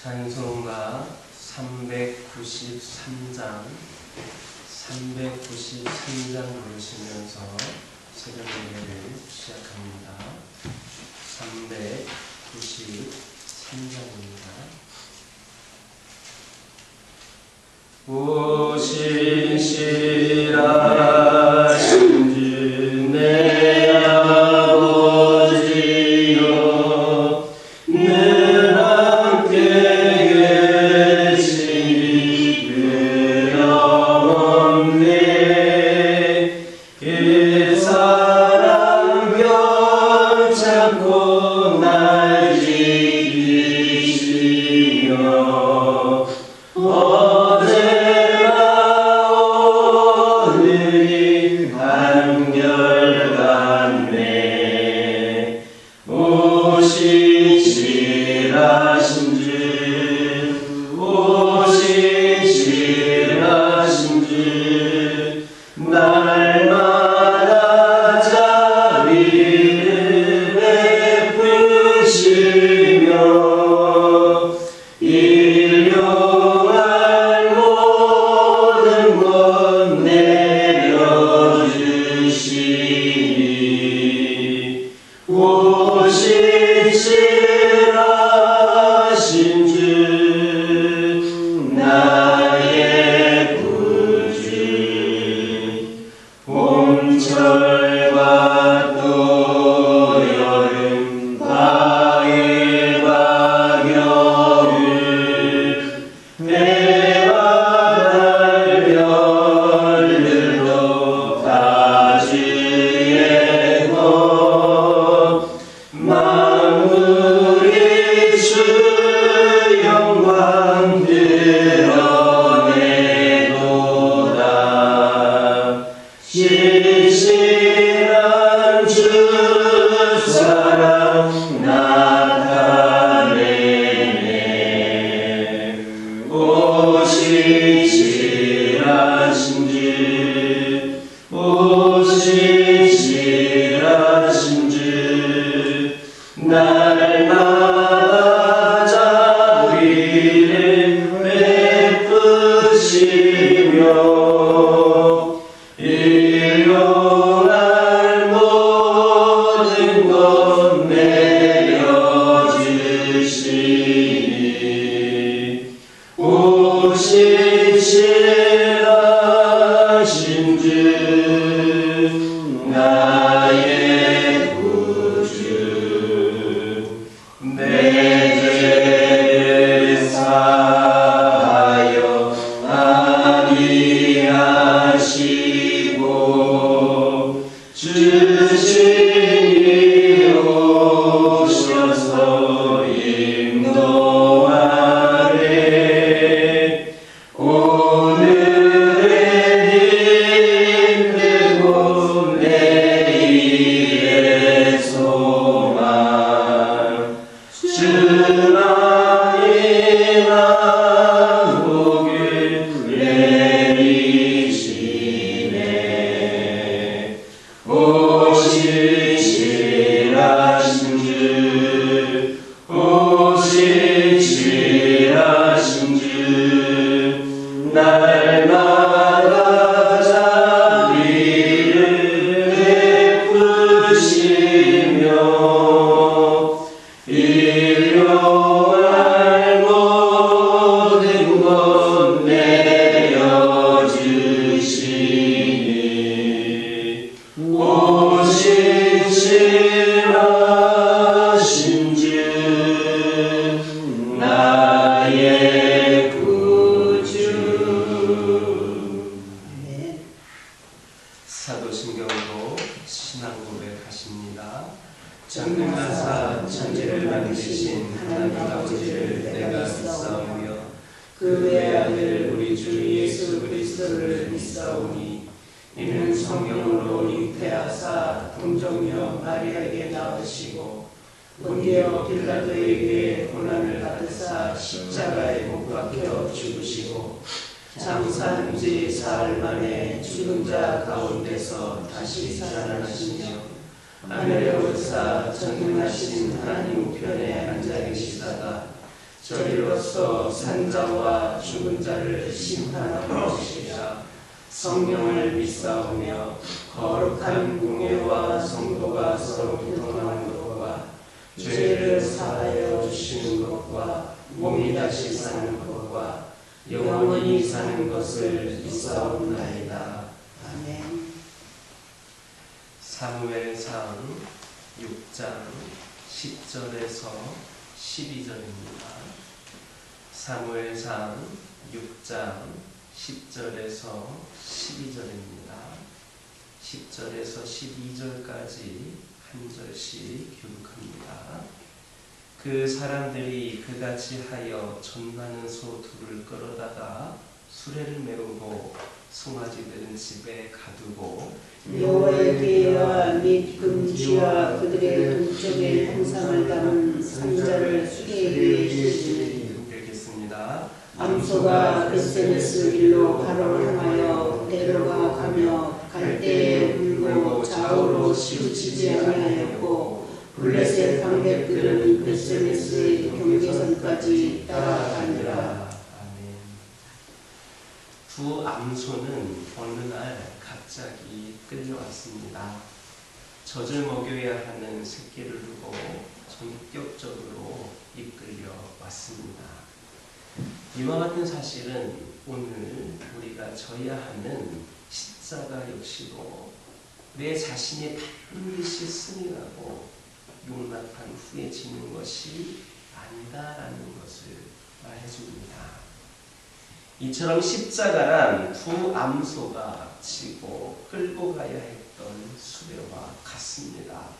찬송가 393장 부르시면서 새벽 예배를 시작합니다. 393장입니다. 오신시라신 주 내 아버지여 늘 함께 계시니 영원히 그 사랑 변찮고 날 지키시며 어제나 오늘이 한결같네. 오신실하신 주 날마다 자비를 베푸시며 일용할 모든 것 내려주시니 오신실하신 주 나의 구주 봄철과 또 여름 가을과 겨울 해와 달 별들도 다 주의 것 만물이 주 영광 드러내도다. 신실한 주 사랑 나타내네. 오신실하신 주 날마다 자비를 베푸시며 일용할 모든 것 내려주시니 오신실하신 주 나의 구주 내 죄를 사하여 안위하시고 주신이 오셔서 인도하네. 오늘의 힘들고 내일의 소망 주나이나 복을 내리시네. 오신실하신 주 날마다 자비를 베푸시며 일용할 모든 것 내려주시니 오신실하신 주 나의 구주. 사도신경으로 신앙 고백하십니다. 전능하사 천지를 만드신 하나님 아버지를 내가 믿사오며 그 외아들 우리 주 예수 그리스도를 믿사오니 이는 성령으로 잉태하사 동정녀 마리아에게 낳으시고 본디오 빌라도에게 고난을 받으사 십자가에 못 박혀 죽으시고 장사한 지 사흘 만에 죽은 자 가운데서 다시 살아나시며 하늘에 올사 전능하신 하나님 우편에 앉아 계시다가 저리로서 산자와 죽은 자를 심판하고 오시리라. 성령을 믿사오며 거룩한 공예와 성도가 서로 교통하는 것과 죄를 사하여 주시는 것과 몸이 다시 사는 것과 영원히 사는 것을 믿사옵나이다. 아멘. 사무엘상 6장 10절에서 12절입니다. 사무엘상 6장 10절에서 12절입니다. 10절에서 12절까지 한 절씩 교독합니다. 그 사람들이 그같이 하여 전 많은 소 둘을 끌어다가 수레를 메우고 송아지들은 집에 가두고 여호와의궤와 및 금지와 그들의 동쪽의 형상을 담은 상자를 수레 위에 실으니 읽겠습니다. 암소가 베세메스 길로 바로를 향하여 데려가 가며 갈대에 물고 좌우로 치우치지 아니하였고 블레셋 방백들은 베세메스의 경계선까지 따라가니라. 아멘. 두 암소는 어느 날 갑자기 끌려왔습니다. 젖을 먹여야 하는 새끼를 두고 전격적으로 이끌려 왔습니다. 이와 같은 사실은 오늘 우리가 져야 하는 십자가 역시도 내 자신이 반드시 승리하고 용납한 후에 지는 것이 아니다라는 것을 말해줍니다. 이처럼 십자가란 두 암소가 지고 끌고 가야 했던 수레와 같습니다.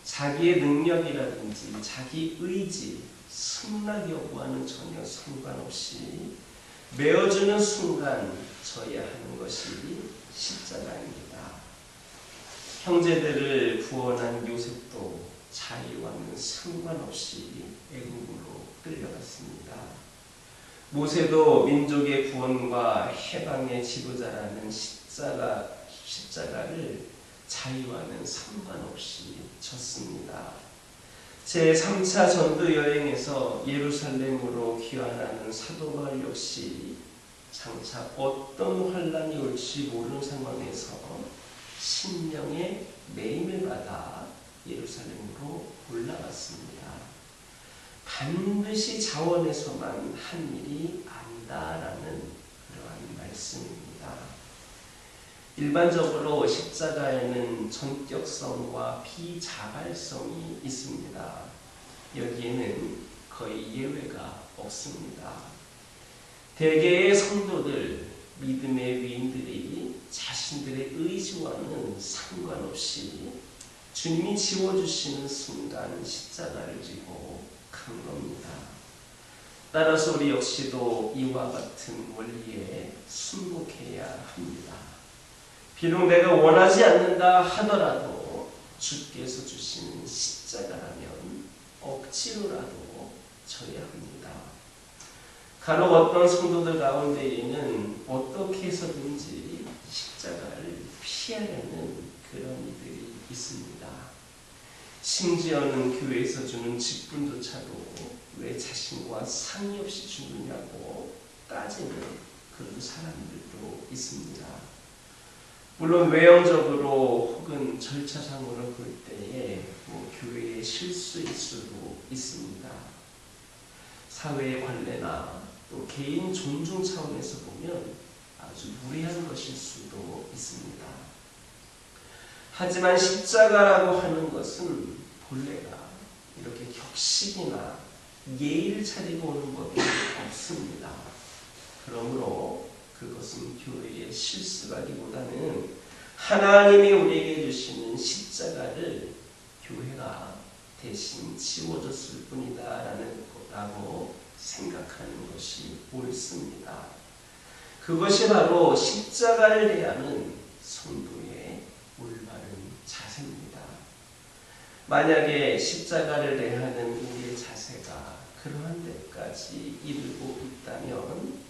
자기의 능력이라든지 자기 의지, 승낙 여부와는 전혀 상관없이 메어주는 순간 져야 하는 것이 십자가입니다. 형제들을 구원한 요셉도 자유와는 상관없이 애국으로 끌려갔습니다. 모세도 민족의 구원과 해방의 지도자라는 십자가를 자유와는 상관없이 졌습니다. 제3차 전도 여행에서 예루살렘으로 귀환하는 사도 바울 역시 장차 어떤 환란이 올지 모르는 상황에서 신령의 매임을 받아 예루살렘으로 올라갔습니다. 반드시 자원에서만 한 일이 아니다라는 그러한 말씀입니다. 일반적으로 십자가에는 전격성과 비자발성이 있습니다. 여기에는 거의 예외가 없습니다. 대개의 성도들, 믿음의 위인들이 자신들의 의지와는 상관없이 주님이 지워주시는 순간 십자가를 지고 간 겁니다. 따라서 우리 역시도 이와 같은 원리에 순복해야 합니다. 비록 내가 원하지 않는다 하더라도 주께서 주시는 십자가라면 억지로라도 져야 합니다. 간혹 어떤 성도들 가운데에는 어떻게 해서든지 십자가를 피하려는 그런 이들이 있습니다. 심지어는 교회에서 주는 직분조차도 왜 자신과 상의 없이 주느냐고 따지는 그런 사람들도 있습니다. 물론 외형적으로 혹은 절차상으로 볼 때에 교회의 실수일 수도 있습니다. 사회의 관례나 또 개인 존중 차원에서 보면 아주 무례한 것일 수도 있습니다. 하지만 십자가라고 하는 것은 본래가 이렇게 격식이나 예의를 차리고 오는 법이 없습니다. 그러므로 그것은 교회의 실수라기보다는 하나님이 우리에게 주시는 십자가를 교회가 대신 지워줬을 뿐이다라고 생각하는 것이 옳습니다. 그것이 바로 십자가를 대하는 성도의 올바른 자세입니다. 만약에 십자가를 대하는 우리의 자세가 그러한 데까지 이르고 있다면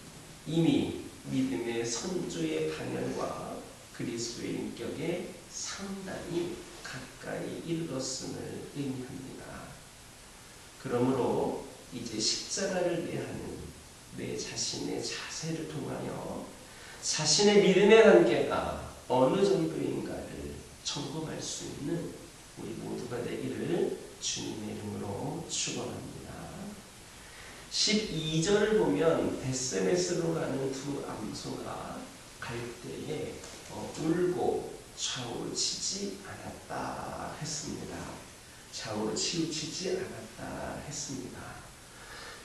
이미 믿음의 선조의 반열과 그리스도의 인격에 상당히 가까이 이르렀음을 의미합니다. 그러므로 이제 십자가를 대하는 내 자신의 자세를 통하여 자신의 믿음의 단계가 어느 정도인가를 점검할 수 있는 우리 모두가 되기를 주님의 이름으로 축원합니다. 12절을 보면 베스메스로 가는 두 암소가 갈 때에 울고 좌우로 치지 않았다 했습니다. 좌우로 치우치지 않았다 했습니다.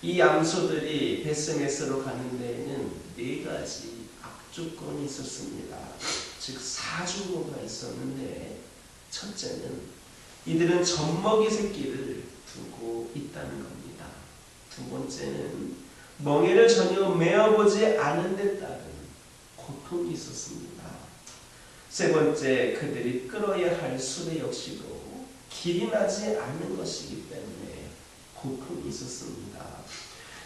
이 암소들이 베스메스로 가는 데에는 네 가지 악조건이 있었습니다. 즉 사중고가 있었는데, 첫째는 이들은 젖먹이 새끼를 두고 있다는 겁니다. 두 번째는 멍에를 전혀 메어보지 않은 데 따른 고통이 있었습니다. 세 번째, 그들이 끌어야 할 수레 역시도 길이 나지 않는 것이기 때문에 고통이 있었습니다.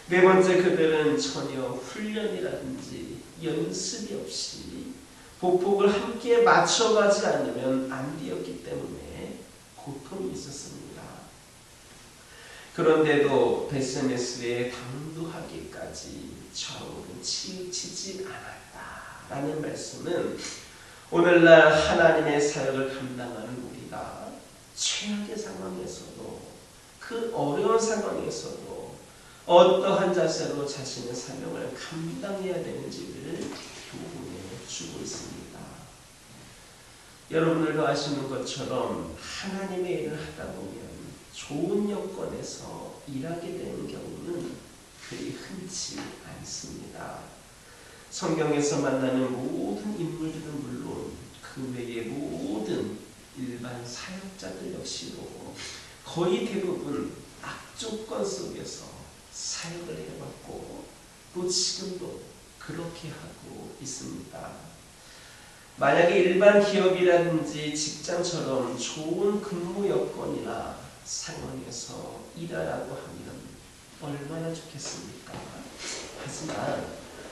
네 번째, 그들은 전혀 훈련이라든지 연습이 없이 보폭을 함께 맞춰가지 않으면 안 되었기 때문에 고통이 있었습니다. 그런데도 베스메스에 당도하기까지 좌우로 치우치지 않았다라는 말씀은 오늘날 하나님의 사역을 감당하는 우리가 최악의 상황에서도, 그 어려운 상황에서도 어떠한 자세로 자신의 사명을 감당해야 되는지를 교훈해 주고 있습니다. 여러분들도 아시는 것처럼 하나님의 일을 하다 보면 좋은 여건에서 일하게 되는 경우는 그리 흔치 않습니다. 성경에서 만나는 모든 인물들은 물론 그 외의 모든 일반 사역자들 역시도 거의 대부분 악조건 속에서 사역을 해왔고 또 지금도 그렇게 하고 있습니다. 만약에 일반 기업이라든지 직장처럼 좋은 근무 여건이나 상황에서 일하라고 하면 얼마나 좋겠습니까? 하지만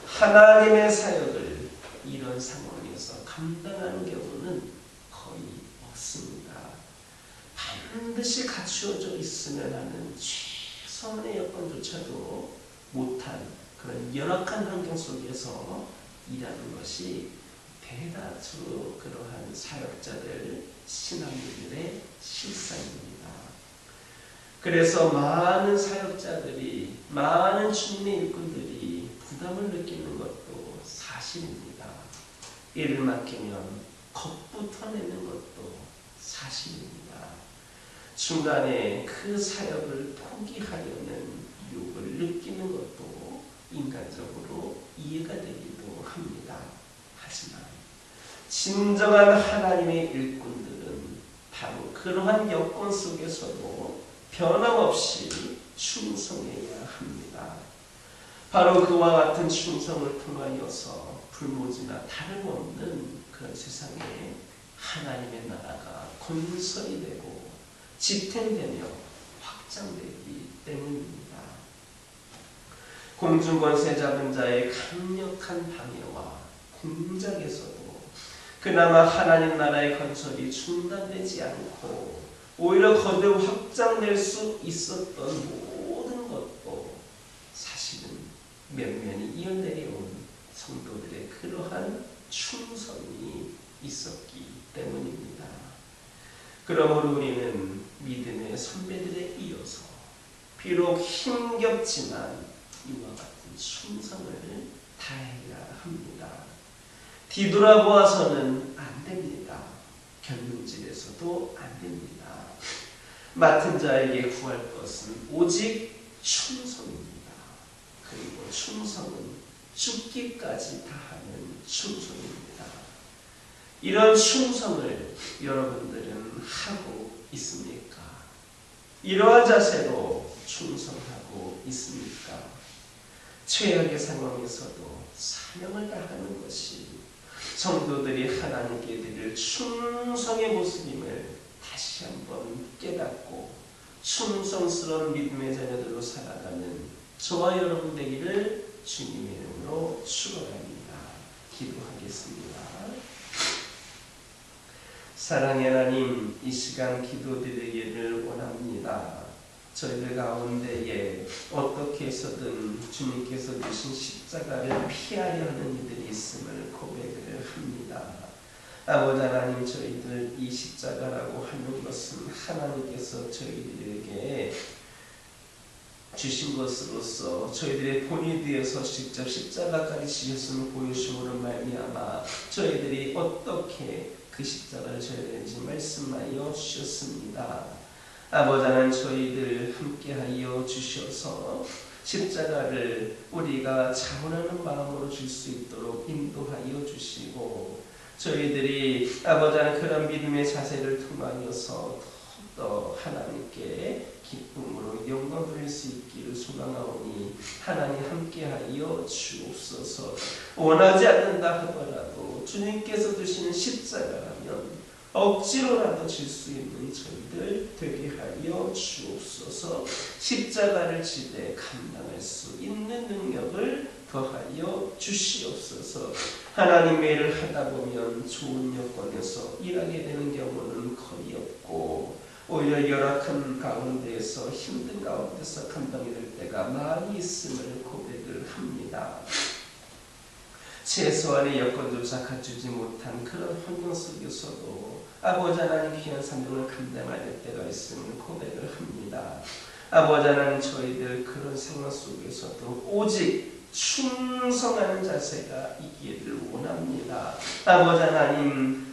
하나님의 사역을 이런 상황에서 감당하는 경우는 거의 없습니다. 반드시 갖추어져 있으면 하는 최선의 여건조차도 못한 그런 열악한 환경 속에서 일하는 것이 대다수 그러한 사역자들, 신앙인들의 실상입니다. 그래서 많은 사역자들이, 많은 주님의 일꾼들이 부담을 느끼는 것도 사실입니다. 일을 맡기면 겁부터 내는 것도 사실입니다. 중간에 그 사역을 포기하려는 유혹을 느끼는 것도 인간적으로 이해가 되기도 합니다. 하지만 진정한 하나님의 일꾼들은 바로 그러한 여건 속에서도 변함없이 충성해야 합니다. 바로 그와 같은 충성을 통하여서 불모지나 다름없는 그런 세상에 하나님의 나라가 건설이 되고 집행되며 확장되기 때문입니다. 공중권세 잡은 자의 강력한 방해와 공작에서도 그나마 하나님 나라의 건설이 중단되지 않고 오히려 거듭 확장될 수 있었던 모든 것도 사실은 면면이 이어내려온 성도들의 그러한 충성이 있었기 때문입니다. 그러므로 우리는 믿음의 선배들에 이어서 비록 힘겹지만 이와 같은 충성을 다해야 합니다. 뒤돌아보아서는 안 됩니다. 결론질에서도 안 됩니다. 맡은 자에게 구할 것은 오직 충성입니다. 그리고 충성은 죽기까지 다하는 충성입니다. 이런 충성을 여러분들은 하고 있습니까? 이러한 자세로 충성하고 있습니까? 최악의 상황에서도 사명을 다하는 것이 성도들이 하나님께 드릴 충성의 모습임을 다시 한번 깨닫고 충성스러운 믿음의 자녀들로 살아가는 저와 여러분 되기를 주님의 이름으로 축원합니다. 기도하겠습니다. 사랑의 하나님, 이 시간 기도드리기를 원합니다. 저희들 가운데에 어떻게 해서든 주님께서 주신 십자가를 피하려 하는 이들이 있음을 고백을 합니다. 아버지 하나님, 저희들 이 십자가라고 하는 것은 하나님께서 저희들에게 주신 것으로서 저희들의 본이 되어서 직접 십자가까지 지셨음을 보여주심으로 말미암아 저희들이 어떻게 그 십자가를 져야 되는지 말씀하여 주셨습니다. 아버지 하나님, 저희들 함께하여 주셔서 십자가를 우리가 자원하는 마음으로 줄 수 있도록 인도하여 주시고, 저희들이 아버지 하나님 그런 믿음의 자세를 통하여서 더욱더 하나님께 기쁨으로 영광 돌릴 수 있기를 소망하오니 하나님 함께하여 주옵소서. 원하지 않는다 하더라도 주님께서 주시는 십자가라면 억지로라도 질 수 있는 저희들 되게 하여 주옵소서. 십자가를 지되 감당할 수 있는 능력을 더하여 주시옵소서. 하나님의 일을 하다 보면 좋은 여건에서 일하게 되는 경우는 거의 없고, 오히려 열악한 가운데에서 힘든 가운데서 감당이 될 때가 많이 있음을 고백을 합니다. 최소한의 여건조차 갖추지 못한 그런 환경 속에서도 아버지 하나님 귀한 사명을 감당해야 될 때가 있음을 고백을 합니다. 아버지 하나님, 저희들 그런 상황 속에서도 오직 충성하는 자세가 있기를 원합니다. 아버지 하나님,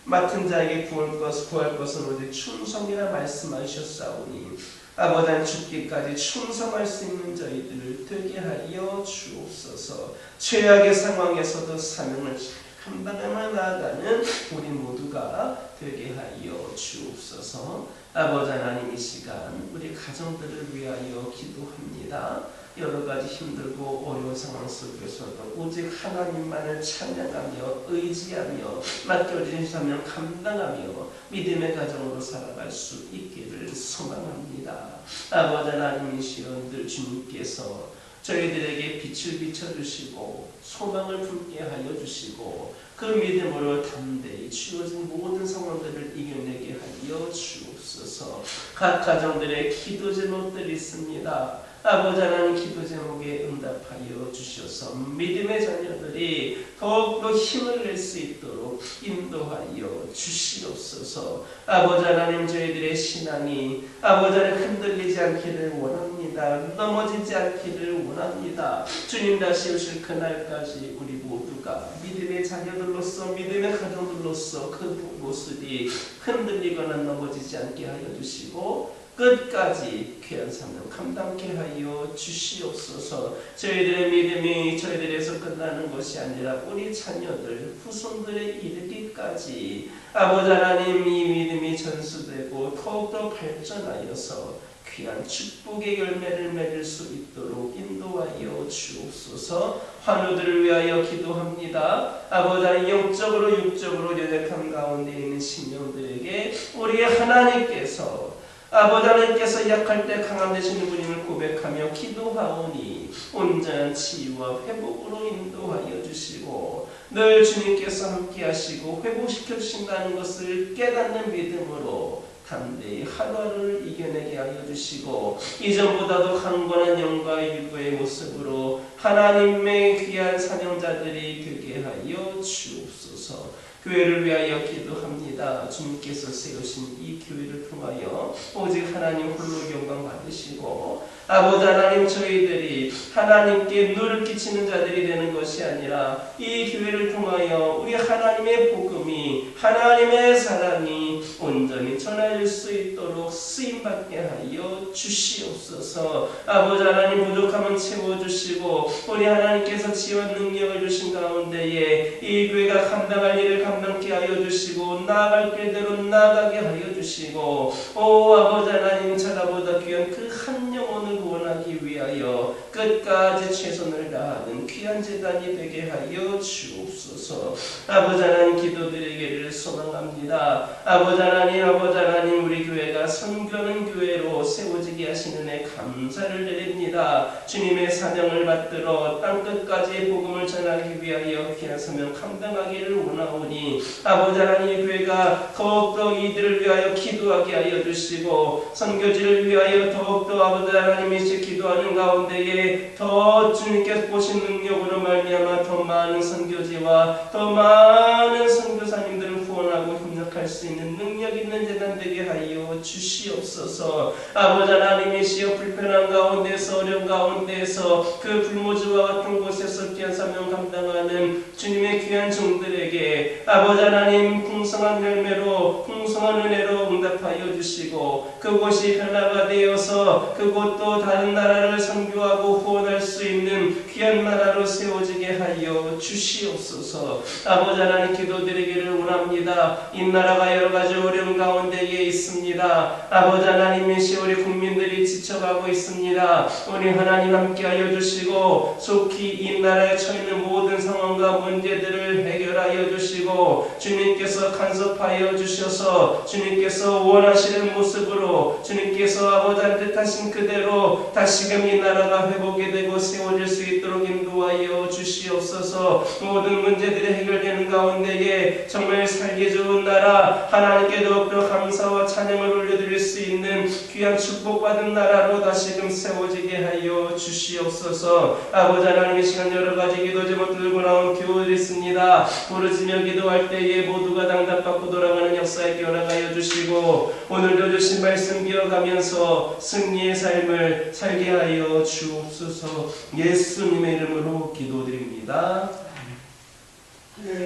맡은 자에게 구할 것은 오직 충성이라 말씀하셨사오니 아버지 하나님, 죽기까지 충성할 수 있는 저희들을 되게 하여 주옵소서. 최악의 상황에서도 사명을 감당하며 나아가는 우리 모두가 되게 하여 주옵소서. 아버지 하나님, 이 시간 우리 가정들을 위하여 기도합니다. 여러 가지 힘들고 어려운 상황 속에서도 오직 하나님만을 찬양하며 의지하며 맡겨진 사명 감당하며 믿음의 가정으로 살아갈 수 있기를 소망합니다. 아버지 하나님이시여 늘 주님께서 저희들에게 빛을 비춰주시고 소망을 품게 하여 주시고 그 믿음으로 담대히 주어진 모든 상황들을 이겨내게 하여 주옵소서. 각 가정들의 기도 제목들이 있습니다. 아버지 하나님, 기도 제목에 응답하여 주셔서 믿음의 자녀들이 더욱더 힘을 낼 수 있도록 인도하여 주시옵소서. 아버지 하나님, 저희들의 신앙이 아버지 하나님 흔들리지 않기를 원합니다. 넘어지지 않기를 원합니다. 주님 다시 오실 그날까지 우리 모두가 믿음의 자녀들로서 믿음의 가정들로서 그 모습이 흔들리거나 넘어지지 않게 하여 주시고 끝까지 귀한 사명 감당케 하여 주시옵소서. 저희들의 믿음이 저희들에서 끝나는 것이 아니라 우리 자녀들 후손들에 이르기까지 아버지 하나님, 이 믿음이 전수되고 더욱더 발전하여서 귀한 축복의 열매를 맺을 수 있도록 인도하여 주옵소서. 환우들을 위하여 기도합니다. 아버지 하나님, 영적으로 육적으로 연약한 가운데 있는 심령들에게 우리 하나님께서 아버지 하나님께서 약할 때 강함 되시는 분임을 고백하며 기도하오니 온전한 치유와 회복으로 인도하여 주시고 늘 주님께서 함께 하시고 회복시켜 주신다는 것을 깨닫는 믿음으로 담대히 하루하루를 이겨내게 하여 주시고 이전보다도 강건한 영광의 유구의 모습으로 하나님의 귀한 사명자들이 되게 하여 주옵소서. 교회를 위하여 기도합니다. 주님께서 세우신 이 교회를 통하여 오직 하나님 홀로 영광 받으시고 아버지 하나님, 저희들이 하나님께 누를 끼치는 자들이 되는 것이 아니라 이 교회를 통하여 우리 하나님의 복음이 하나님의 사랑이 온전히 전해질 수 있도록 쓰임받게 하여 주시옵소서. 아버지 하나님, 부족함은 채워주시고 우리 하나님께서 지원 능력을 주신 가운데에 이 교회가 감당할 일을 감당케 하여 주시고 나아갈 길대로 나아가게 하여 주시고 오 아버지 하나님, 자다보다 귀한 그 한 영혼을 구원하기 위하여 끝까지 최선을 다하는 귀한 제단이 되게 하여 주옵소서. 아버지 하나님, 기도드리기를 소망합니다. 아버지 하나님, 우리 교회가 선교하는 교회로 세워지게 하시는 애 감사를 드립니다. 주님의 사명을 받들어 땅끝까지 복음을 전하기 위하여 귀한 사명 감당하기를 원하오니 아버지 하나님, 교회가 더욱더 이들을 위하여 기도하게 하여 주시고 선교지를 위하여 더욱더 아버지 하나님 하나님이시 기도하는 가운데에 더 주님께서 보신 능력으로 말미암아 더 많은 선교지와 더 많은 선교사님들을 후원하고 협력할 수 있는 능력 있는 재단 되게 하여 주시옵소서. 아버지 하나님이시여 불편한 가운데서 어려운 가운데서 그 불모지와 같은 곳에서 귀한 사명 감당하는 주님의 귀한 종들에게 아버지 하나님 풍성한 열매로 풍성한 은혜로 응답하여 주시고 그곳이 변화가 되어서 그곳도 다른 나라를 선교하고 후원할 수 있는 귀한 나라로 세워지게 하여 주시옵소서. 아버지 하나님 기도드리기를 원합니다. 이 나라가 여러 가지 어려운 가운데에 있습니다. 아버지 하나님이시 우리 국민들이 지쳐가고 있습니다. 우리 하나님 함께하여 주시고 속히 이 나라에 처해있는 모든 상황과 문제들을 해결하여 주시고 주님께서 간섭하여 주셔서 주님께서 원하시는 모습으로 주님께서 아버지의 뜻하신 그대로 다시금 이 나라가 회복이 되고 세워질 수 있도록 인도하여 주시옵소서. 모든 문제들이 해결되는 가운데에 정말 살기 좋은 나라 하나님께 더욱더 감사와 찬양을 올려드릴 수 있는 귀한 축복받은 나라로 다시금 세워지게 하여 주시옵소서. 아버지 하나님 이 시간 여러가지 기도 제목 들고 나온 교회를 있습니다. 부르짖며 기도할 때에 모두가 당답받고 돌아가는 역사에 깨어나가여 주시고 오늘도 주신 말씀 기억하면서 승리의 삶을 살게 하여 주옵소서. 예수님의 이름으로 기도드립니다.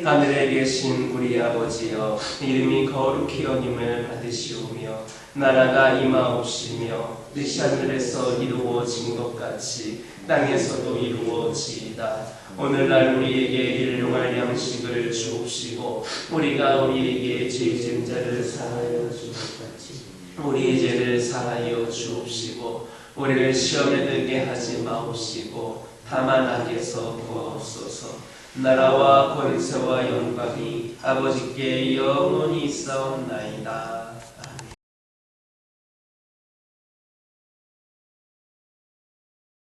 하늘에 계신 우리 아버지여 이름이 거룩히 여김을 받으시오며 나라가 임하옵시며 뜻이 하늘에서 이루어진 것 같이 땅에서도 이루어지이다. 오늘날 우리에게 일용할 양식을 주옵시고 우리가 우리에게 죄 지은 자를 사하여 주옵같이 우리의 죄를 사하여 주옵시고 우리를 시험에 들게 하지 마옵시고 다만 악에서 구하옵소서. 나라와 권세와 영광이 아버지께 영원히 있사옵나이다.